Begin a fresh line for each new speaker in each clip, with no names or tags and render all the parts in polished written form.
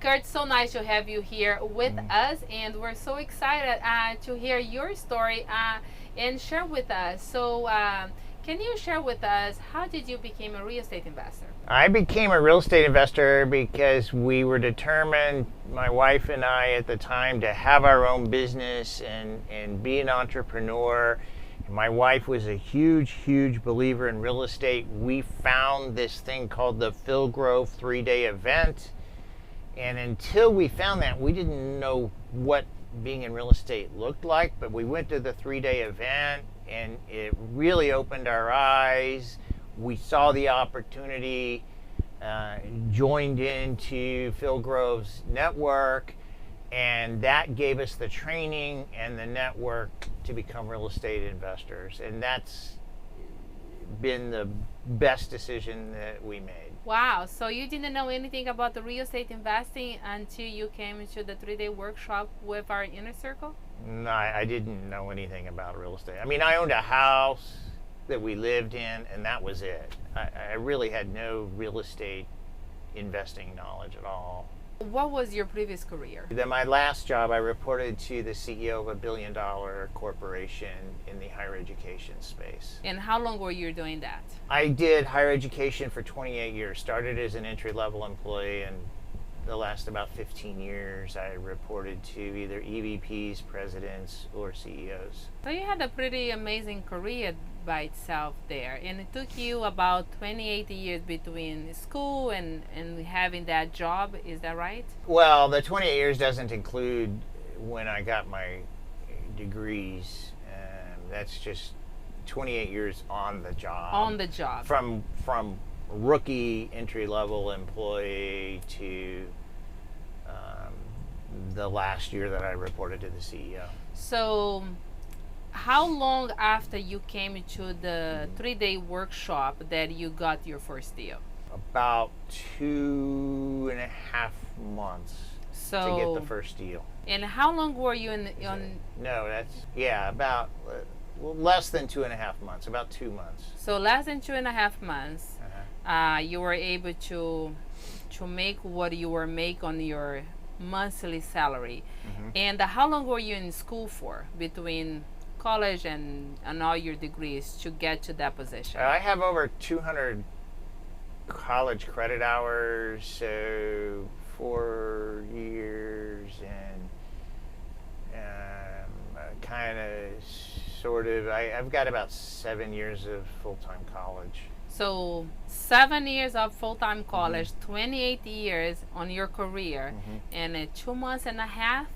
Kurt, so nice to have you here with us, and we're so excited to hear your story and share with us. So, can you share with us how did you become a real estate investor?
I became a real estate investor because we were determined, my wife and I at the time, to have our own business and be an entrepreneur. My wife was a huge believer in real estate. We found this thing called the Phil Grove 3-day event. And until we found that, we didn't know what being in real estate looked like. But we went to the 3-day event and it really opened our eyes. We saw the opportunity, joined into Phil Grove's network, and that gave us the training and the network to become real estate investors. And that's been the best decision that we made.
Wow, so you didn't know anything about the real estate investing until you came into the 3-day workshop with our inner circle?
No, I didn't know anything about real estate. I mean, I owned a house that we lived in, and that was it. I really had no real estate investing knowledge at all.
What was your previous career?
Then my last job, I reported to the CEO of a $1 billion corporation in the higher education space.
And how long were you doing that?
I did higher education for 28 years. Started as an entry-level employee, and the last about 15 years I reported to either EVPs, presidents, or CEOs.
So you had a pretty amazing career by itself there, and it took you about 28 years between school and having that job, is that right?
Well, the 28 years doesn't include when I got my degrees. That's just 28 years on the job.
On the job.
From rookie entry-level employee to the last year that I reported to the CEO.
So how long after you came to the 3-day workshop that you got your first deal?
About 2.5 months to get the first deal.
And how long were you
No, that's, about less than 2.5 months, about 2 months.
So less than 2.5 months, you were able to make what you were make on your monthly salary. And how long were you in school for, between college and all your degrees, to get to that position?
I have over 200 college credit hours, so 4 years, and kind of I've got about 7 years of full-time college.
So 7 years of full-time college, 28 years on your career, and in 2 months and a half,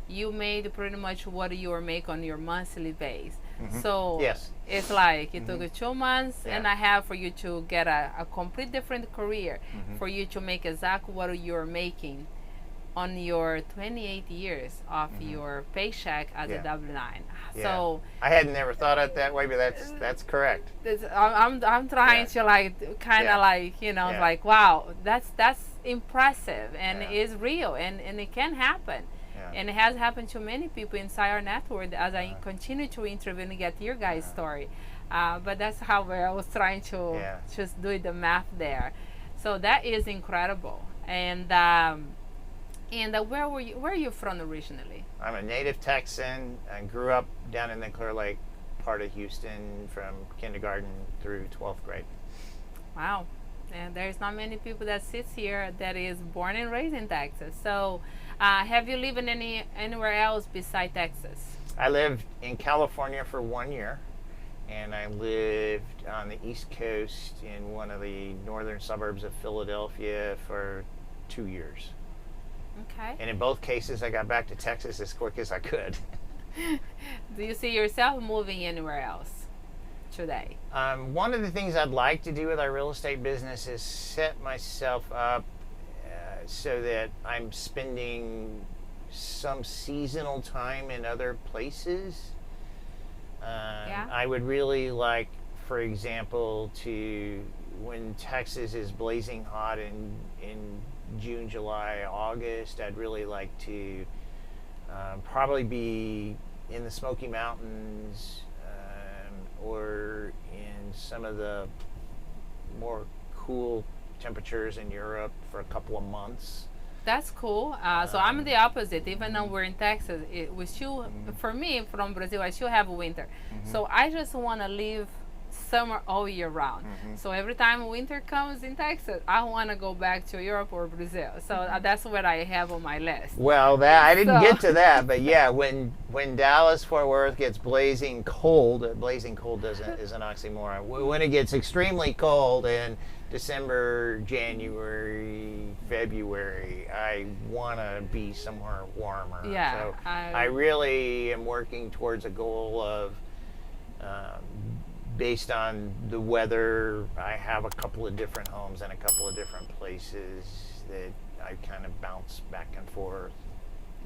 you made pretty much what you were make on your monthly base. So
yes,
it's like it took 2 months and a half for you to get a complete different career, for you to make exactly what you're making on your 28 years of your paycheck as a W-9. So
I had never thought of it that way, but that's correct.
I'm trying to like kind of like, you know, like, wow, that's impressive, and it's real, and it can happen. And it has happened to many people inside our network as I continue to interview and get your guys' story. But that's how I was trying to just do the math there. So that is incredible. And where are you from originally?
I'm a native Texan. I grew up down in the Clear Lake part of Houston from kindergarten through 12th grade.
Wow. And there's not many people that sits here that is born and raised in Texas. So have you lived in anywhere else besides Texas?
I lived in California for 1 year, and I lived on the East Coast in one of the northern suburbs of Philadelphia for 2 years.
Okay.
And in both cases, I got back to Texas as quick as I could.
Do you see yourself moving anywhere else today?
One of the things I'd like to do with our real estate business is set myself up so that I'm spending some seasonal time in other places. I would really like, for example, when Texas is blazing hot in June, July, August, I'd really like to probably be in the Smoky Mountains or in some of the more cool temperatures in Europe for a couple of months.
that's cool. So I'm the opposite. Even though we're in Texas, we still, for me, from Brazil, I still have winter. So I just want to live summer all year round. So every time winter comes in Texas, I want to go back to Europe or Brazil. So that's what I have on my list.
Well, that I didn't get to that, but yeah, when Dallas Fort Worth gets blazing cold is an oxymoron. When it gets extremely cold in December, January, February, I want to be somewhere warmer.
Yeah,
so I really am working towards a goal of. Based on the weather, I have a couple of different homes and a couple of different places that I kind of bounce back and forth